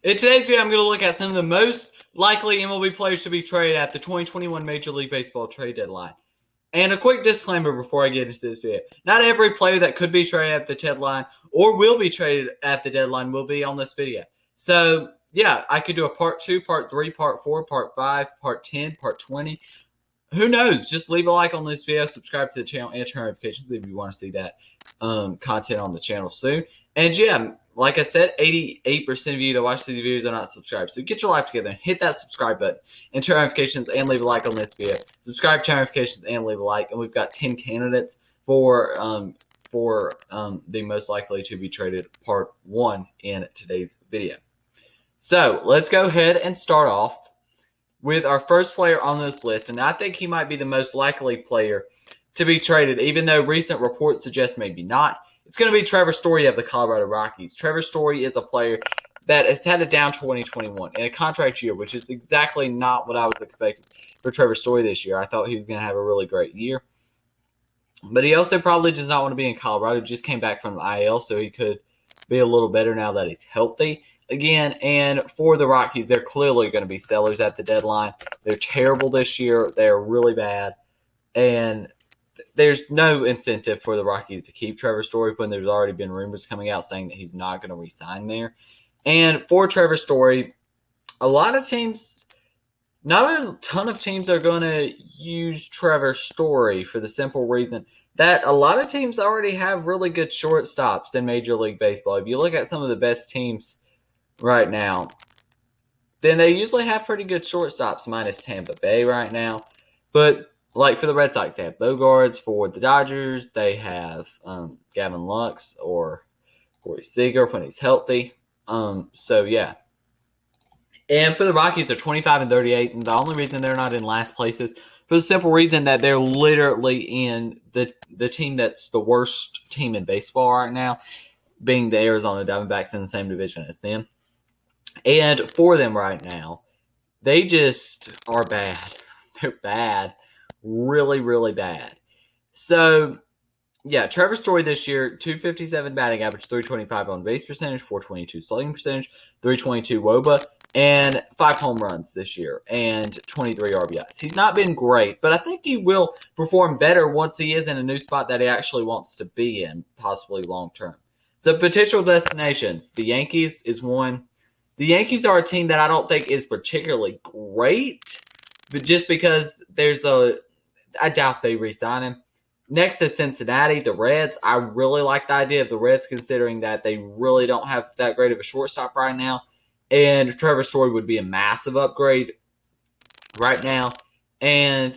In today's video, I'm going to look at some of the most likely MLB players to be traded at the 2021 Major League Baseball trade deadline. And a quick disclaimer before I get into this video. Not every player that could be traded at the deadline or will be traded at the deadline will be on this video. So, yeah, I could do a part 2, part 3, part 4, part 5, part 10, part 20. Who knows? Just leave a like on this video, subscribe to the channel, and turn notifications if you want to see that content on the channel soon. And yeah, like I said, 88% of you that watch these videos are not subscribed. So get your life together and hit that subscribe button and turn notifications and leave a like on this video. Subscribe, turn notifications, and leave a like. And we've got 10 candidates for the most likely to be traded part 1 in today's video. So let's go ahead and start off with our first player on this list, and I think he might be the most likely player to be traded, even though recent reports suggest maybe not. It's going to be Trevor Story of the Colorado Rockies. Trevor Story is a player that has had a down 2021 in a contract year, which is exactly not what I was expecting for Trevor Story this year. I thought he was going to have a really great year. But he also probably does not want to be in Colorado. He just came back from the IL, so he could be a little better now that he's healthy again. And for the Rockies, they're clearly going to be sellers at the deadline. They're terrible this year. They're really bad. And there's no incentive for the Rockies to keep Trevor Story when there's already been rumors coming out saying that he's not going to re-sign there. And for Trevor Story, a lot of teams, not a ton of teams are going to use Trevor Story for the simple reason that a lot of teams already have really good shortstops in Major League Baseball. If you look at some of the best teams right now, then they usually have pretty good shortstops, minus Tampa Bay right now. But like for the Red Sox, they have Bogarts. For the Dodgers, they have Gavin Lux or Corey Seager when he's healthy. So yeah. And for the Rockies, they're 25 and 38, and the only reason they're not in last place is for the simple reason that they're literally in the team that's the worst team in baseball right now, being the Arizona Diamondbacks in the same division as them. And for them right now, they just are bad. They're bad. Really, really bad. So, yeah, Trevor Story this year, 257 batting average, 325 on base percentage, 422 slugging percentage, 322 WOBA, and 5 home runs this year, and 23 RBIs. He's not been great, but I think he will perform better once he is in a new spot that he actually wants to be in, possibly long term. So, potential destinations. The Yankees is one. The Yankees are a team that I don't think is particularly great, but just because I doubt they re-sign him. Next is Cincinnati, the Reds. I really like the idea of the Reds, considering that they really don't have that great of a shortstop right now. And Trevor Story would be a massive upgrade right now. And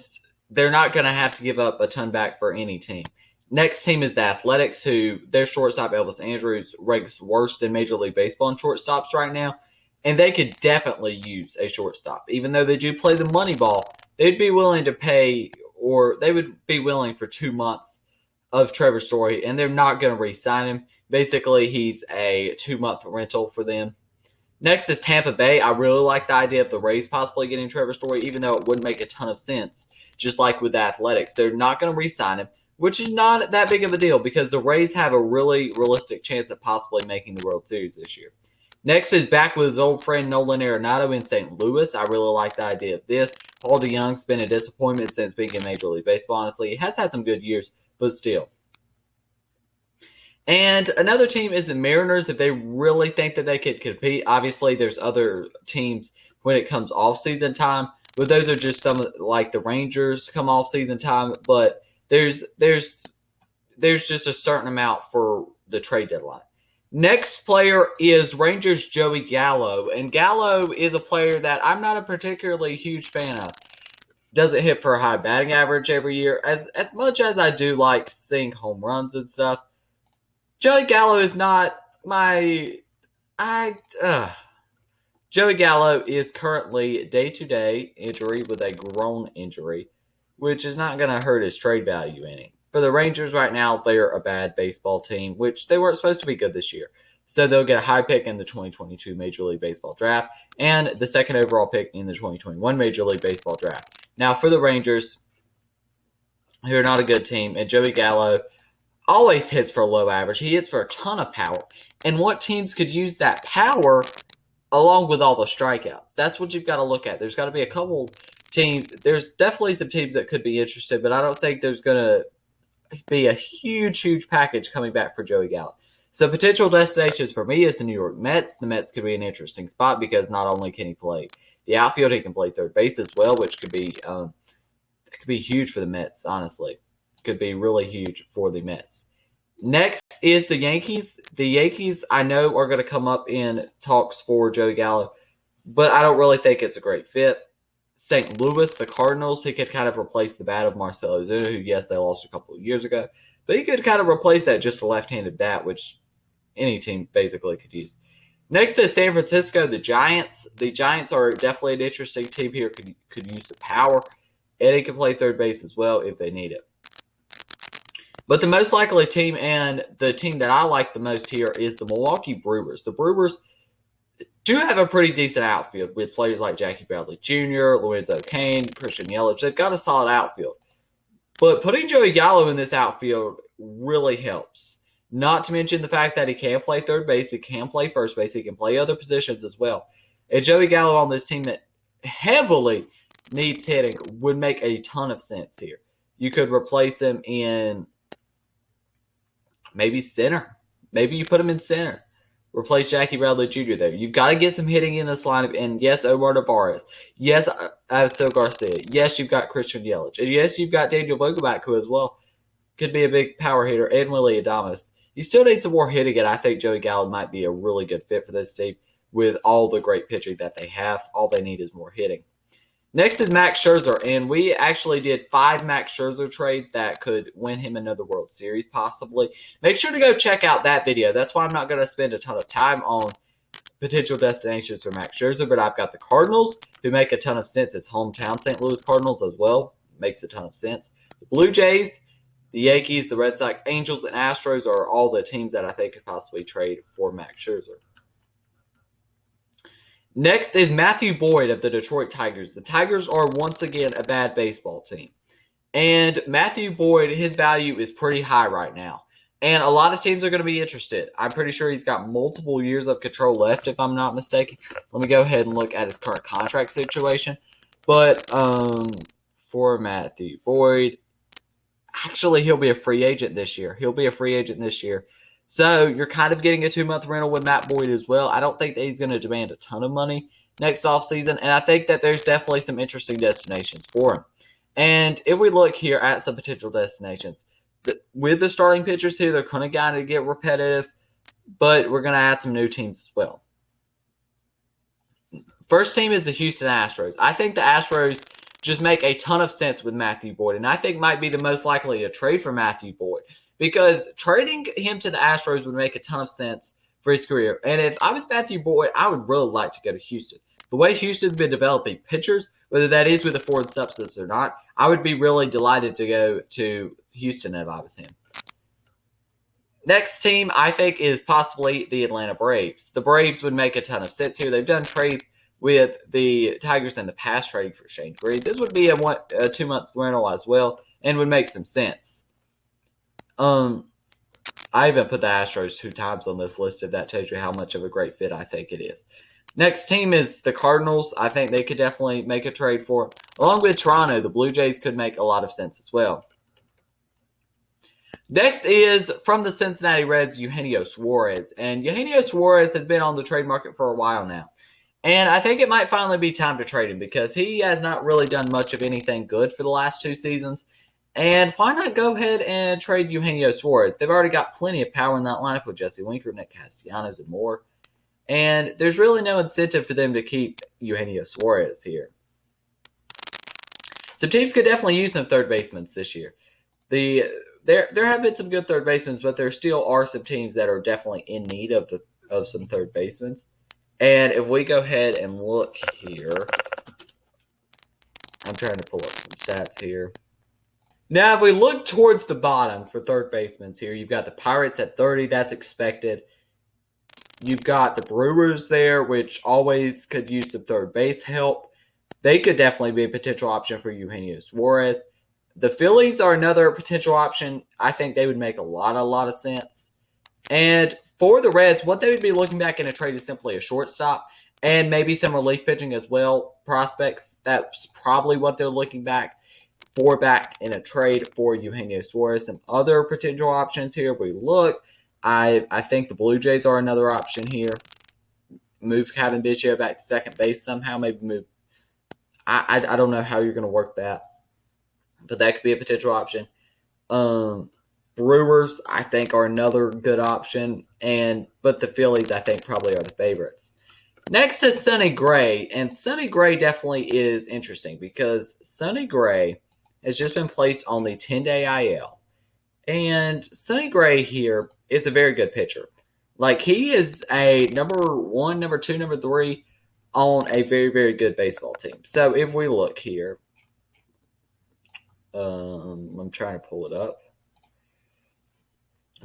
they're not going to have to give up a ton back for any team. Next team is the Athletics, who their shortstop, Elvis Andrews, ranks worst in Major League Baseball in shortstops right now. And they could definitely use a shortstop. Even though they do play the money ball, they'd be willing to pay, or they would be willing for 2 months of Trevor Story, and they're not going to re-sign him. Basically, he's a 2-month rental for them. Next is Tampa Bay. I really like the idea of the Rays possibly getting Trevor Story, even though it wouldn't make a ton of sense, just like with the Athletics. They're not going to re-sign him, which is not that big of a deal because the Rays have a really realistic chance of possibly making the World Series this year. Next is back with his old friend Nolan Arenado in St. Louis. I really like the idea of this. Paul DeYoung's been a disappointment since being in Major League Baseball, honestly. He has had some good years, but still. And another team is the Mariners. If they really think that they could compete, obviously there's other teams when it comes off-season time, but those are just some, like the Rangers come off-season time, but there's just a certain amount for the trade deadline. Next player is Rangers' Joey Gallo, and Gallo is a player that I'm not a particularly huge fan of. Doesn't hit for a high batting average every year. As much as I do like seeing home runs and stuff, Joey Gallo is not Joey Gallo is currently day-to-day injury with a groin injury, which is not going to hurt his trade value any. For the Rangers right now, they're a bad baseball team, which they weren't supposed to be good this year. So they'll get a high pick in the 2022 Major League Baseball draft and the second overall pick in the 2021 Major League Baseball draft. Now, for the Rangers, who are not a good team, and Joey Gallo always hits for a low average. He hits for a ton of power. And what teams could use that power along with all the strikeouts. That's what you've got to look at. There's got to be a couple teams. There's definitely some teams that could be interested, but I don't think there's going to be a huge package coming back for Joey Gallo. So potential destinations for me is the New York Mets. The Mets could be an interesting spot because not only can he play the outfield, he can play third base as well, which could be huge for the Mets, honestly. Could be really huge for the Mets. Next is the Yankees. The Yankees, I know, are going to come up in talks for Joey Gallo, but I don't really think it's a great fit. St. Louis, the Cardinals, he could kind of replace the bat of Marcell Ozuna, who, yes, they lost a couple of years ago, but he could kind of replace that just a left-handed bat, which any team basically could use. Next is San Francisco, the Giants. The Giants are definitely an interesting team here. Could use the power, and he can play third base as well if they need it. But the most likely team, and the team that I like the most here, is the Milwaukee Brewers. The Brewers do have a pretty decent outfield with players like Jackie Bradley Jr., Lorenzo Cain, Christian Yelich. They've got a solid outfield. But putting Joey Gallo in this outfield really helps. Not to mention the fact that he can play third base, he can play first base, he can play other positions as well. And Joey Gallo on this team that heavily needs hitting would make a ton of sense here. You could replace him in maybe center. Maybe you put him in center. Replace Jackie Bradley Jr. there. You've got to get some hitting in this lineup. And yes, Omar Narvaez. Yes, Avisail Garcia. Yes, you've got Christian Yelich. And yes, you've got Daniel Vogelbach, who as well could be a big power hitter, and Willie Adames. You still need some more hitting, and I think Joey Gallo might be a really good fit for this team with all the great pitching that they have. All they need is more hitting. Next is Max Scherzer, and we actually did 5 Max Scherzer trades that could win him another World Series possibly. Make sure to go check out that video. That's why I'm not going to spend a ton of time on potential destinations for Max Scherzer, but I've got the Cardinals, who make a ton of sense. It's hometown St. Louis Cardinals as well. Makes a ton of sense. The Blue Jays, the Yankees, the Red Sox, Angels, and Astros are all the teams that I think could possibly trade for Max Scherzer. Next is Matthew Boyd of the Detroit Tigers. The Tigers are once again a bad baseball team. And Matthew Boyd, his value is pretty high right now. And a lot of teams are going to be interested. I'm pretty sure he's got multiple years of control left, if I'm not mistaken. Let me go ahead and look at his current contract situation. But for Matthew Boyd, actually, he'll be a free agent this year. So you're kind of getting a 2-month rental with Matt Boyd as well. I don't think that he's going to demand a ton of money next offseason, and I think that there's definitely some interesting destinations for him. And if we look here at some potential destinations, with the starting pitchers here, they're going to kind of get repetitive, but we're going to add some new teams as well. First team is the Houston Astros. I think the Astros just make a ton of sense with Matthew Boyd, and I think might be the most likely to trade for Matthew Boyd, because trading him to the Astros would make a ton of sense for his career. And if I was Matthew Boyd, I would really like to go to Houston. The way Houston's been developing pitchers, whether that is with a foreign substance or not, I would be really delighted to go to Houston if I was him. Next team, I think, is possibly the Atlanta Braves. The Braves would make a ton of sense here. They've done trades with the Tigers in the past, trading for Shane Green. This would be a 2-month rental as well, and would make some sense. I even put the Astros 2 times on this list, if that tells you how much of a great fit I think it is. Next team is the Cardinals. I think they could definitely make a trade for. Along with Toronto, the Blue Jays could make a lot of sense as well. Next is from the Cincinnati Reds, Eugenio Suarez. And Eugenio Suarez has been on the trade market for a while now. And I think it might finally be time to trade him, because he has not really done much of anything good for the last 2 seasons. And why not go ahead and trade Eugenio Suarez? They've already got plenty of power in that lineup with Jesse Winker, Nick Castellanos, and more. And there's really no incentive for them to keep Eugenio Suarez here. Some teams could definitely use some third basemen this year. There have been some good third basemen, but there still are some teams that are definitely in need of some third basemen. And if we go ahead and look here, I'm trying to pull up some stats here. Now, if we look towards the bottom for third basemen here, you've got the Pirates at 30. That's expected. You've got the Brewers there, which always could use some third base help. They could definitely be a potential option for Eugenio Suarez. The Phillies are another potential option. I think they would make a lot of sense. And for the Reds, what they would be looking back in a trade is simply a shortstop. and maybe some relief pitching as well. Prospects, that's probably what they're looking back in a trade for Eugenio Suarez. Some other potential options here. If we look, I think the Blue Jays are another option here. Move Kevin Biggio back to second base somehow. Maybe move. I don't know how you're going to work that, but that could be a potential option. Brewers, I think, are another good option, but the Phillies, I think, probably are the favorites. Next is Sonny Gray, and Sonny Gray definitely is interesting because Sonny Gray has just been placed on the 10-day IL, and Sonny Gray here is a very good pitcher. Like, he is a number 1, number 2, number 3 on a very, very good baseball team. So if we look here, I'm trying to pull it up.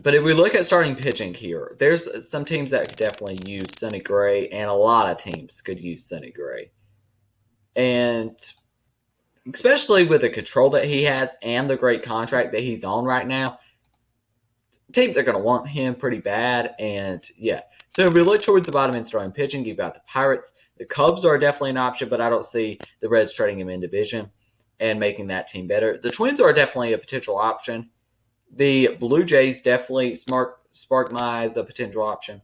But if we look at starting pitching here, there's some teams that could definitely use Sonny Gray, and a lot of teams could use Sonny Gray. And especially with the control that he has and the great contract that he's on right now, teams are going to want him pretty bad. And yeah, so if we look towards the bottom end starting pitching, you've got the Pirates. The Cubs are definitely an option, but I don't see the Reds trading him in division and making that team better. The Twins are definitely a potential option. The Blue Jays definitely spark my eyes as a potential option.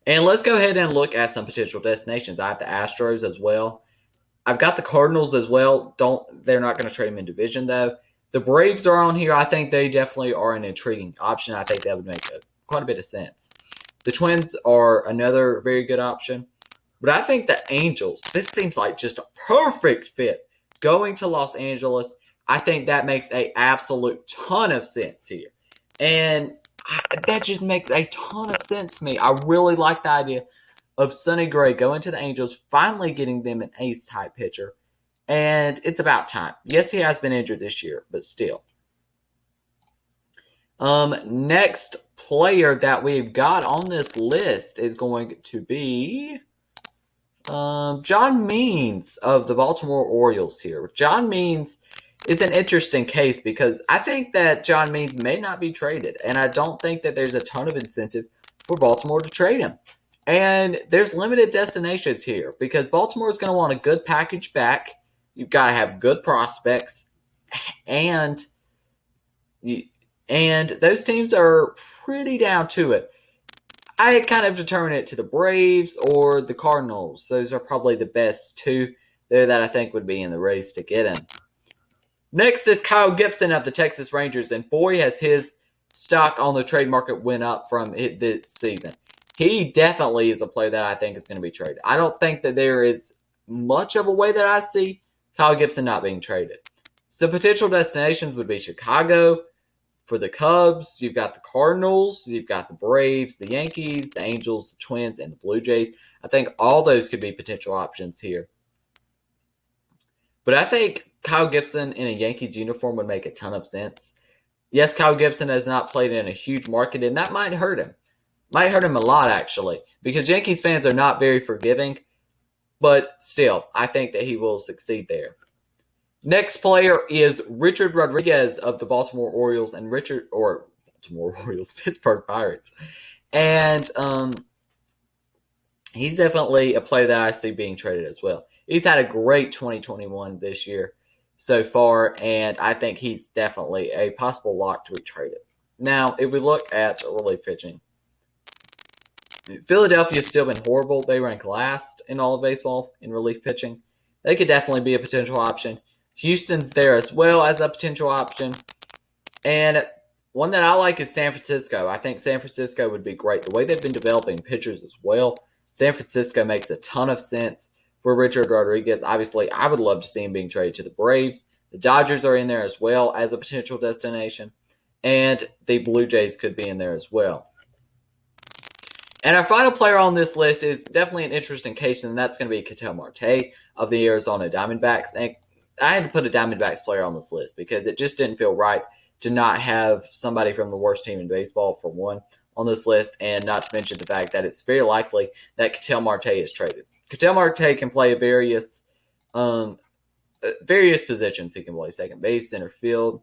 And let's go ahead and look at some potential destinations. I have the Astros as well. I've got the Cardinals as well. They're not going to trade them in division, though. The Braves are on here. I think they definitely are an intriguing option. I think that would make quite a bit of sense. The Twins are another very good option. But I think the Angels, this seems like just a perfect fit. Going to Los Angeles, I think that makes an absolute ton of sense here. And that just makes a ton of sense to me. I really like the idea of Sonny Gray going to the Angels, finally getting them an ace-type pitcher. And it's about time. Yes, he has been injured this year, but still. Next player that we've got on this list is going to be John Means of the Baltimore Orioles here. John Means is an interesting case because I think that John Means may not be traded, and I don't think that there's a ton of incentive for Baltimore to trade him. And there's limited destinations here because Baltimore is going to want a good package back. You've got to have good prospects, and those teams are pretty down to it. I kind of determine it to the Braves or the Cardinals. Those are probably the best two there that I think would be in the race to get him. Next is Kyle Gibson of the Texas Rangers, and boy, has his stock on the trade market went up from it this season. He definitely is a player that I think is going to be traded. I don't think that there is much of a way that I see Kyle Gibson not being traded. Some potential destinations would be Chicago. For the Cubs, you've got the Cardinals, you've got the Braves, the Yankees, the Angels, the Twins, and the Blue Jays. I think all those could be potential options here. But I think Kyle Gibson in a Yankees uniform would make a ton of sense. Yes, Kyle Gibson has not played in a huge market, and that might hurt him. Might hurt him a lot, actually, because Yankees fans are not very forgiving. But still, I think that he will succeed there. Next player is Richard Rodriguez of the Baltimore Orioles and Pittsburgh Pirates. And he's definitely a player that I see being traded as well. He's had a great 2021 this year so far, and I think he's definitely a possible lock to be traded. Now, if we look at relief pitching, Philadelphia's still been horrible. They rank last in all of baseball in relief pitching. They could definitely be a potential option. Houston's there as well as a potential option. And one that I like is San Francisco. I think San Francisco would be great. The way they've been developing pitchers as well, San Francisco makes a ton of sense for Richard Rodriguez. Obviously, I would love to see him being traded to the Braves. The Dodgers are in there as well as a potential destination. And the Blue Jays could be in there as well. And our final player on this list is definitely an interesting case, and that's going to be Ketel Marte of the Arizona Diamondbacks. And I had to put a Diamondbacks player on this list because it just didn't feel right to not have somebody from the worst team in baseball, for one, on this list, and not to mention the fact that it's very likely that Ketel Marte is traded. Ketel Marte can play various positions. He can play second base, center field.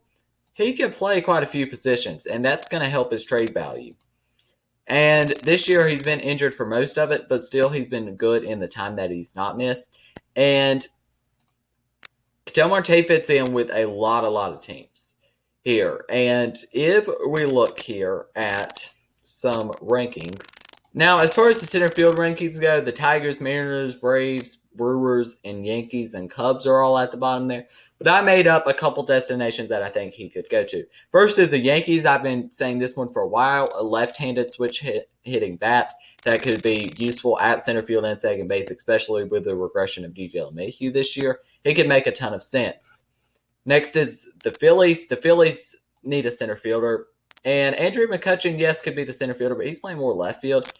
He can play quite a few positions, and that's going to help his trade value. And this year he's been injured for most of it, but still he's been good in the time that he's not missed. And Ketel Marte fits in with a lot of teams here. And if we look here at some rankings, now as far as the center field rankings go, the Tigers, Mariners, Braves, Brewers, and Yankees and Cubs are all at the bottom there. But I made up a couple destinations that I think he could go to. First is the Yankees. I've been saying this one for a while. A left-handed hitting bat that could be useful at center field and second base, especially with the regression of DJ LeMahieu this year. He could make a ton of sense. Next is the Phillies. The Phillies need a center fielder. And Andrew McCutcheon, yes, could be the center fielder, but he's playing more left field,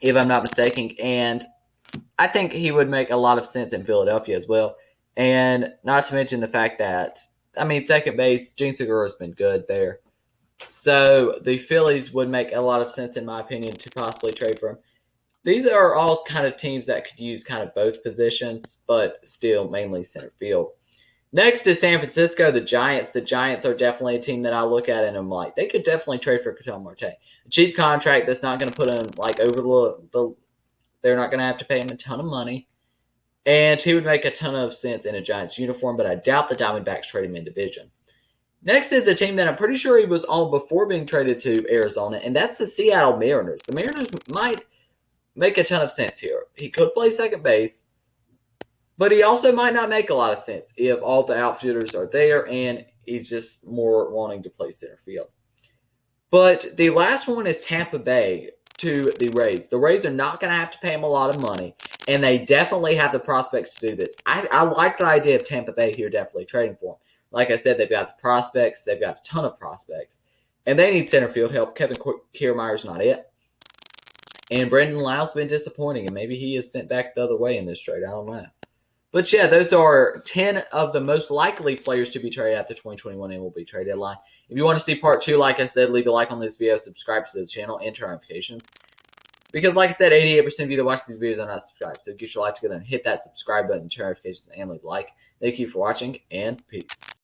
if I'm not mistaken. And I think he would make a lot of sense in Philadelphia as well. And not to mention the fact that, second base, Gene Segura's been good there. So the Phillies would make a lot of sense, in my opinion, to possibly trade for him. These are all kind of teams that could use kind of both positions, but still mainly center field. Next is San Francisco, the Giants. The Giants are definitely a team that I look at and I'm like, they could definitely trade for Ketel Marte. A cheap contract that's not going to put him like over the they're not going to have to pay him a ton of money. And he would make a ton of sense in a Giants uniform, but I doubt the Diamondbacks trade him in division. Next is a team that I'm pretty sure he was on before being traded to Arizona, and that's the Seattle Mariners. The Mariners might make a ton of sense here. He could play second base, but he also might not make a lot of sense if all the outfielders are there and he's just more wanting to play center field. But the last one is Tampa Bay to the Rays. The Rays are not going to have to pay him a lot of money, and they definitely have the prospects to do this. I like the idea of Tampa Bay here definitely trading for him. Like I said, they've got the prospects. They've got a ton of prospects. And they need center field help. Kevin Kiermaier's not it. And Brendan Lau's been disappointing, and maybe he is sent back the other way in this trade. I don't know. But yeah, those are 10 of the most likely players to be traded at the 2021 MLB Trade Deadline. If you want to see part 2, like I said, leave a like on this video, subscribe to the channel, and turn on notifications. Because like I said, 88% of you that watch these videos are not subscribed. So get your life together and hit that subscribe button, turn on notifications, and leave a like. Thank you for watching, and peace.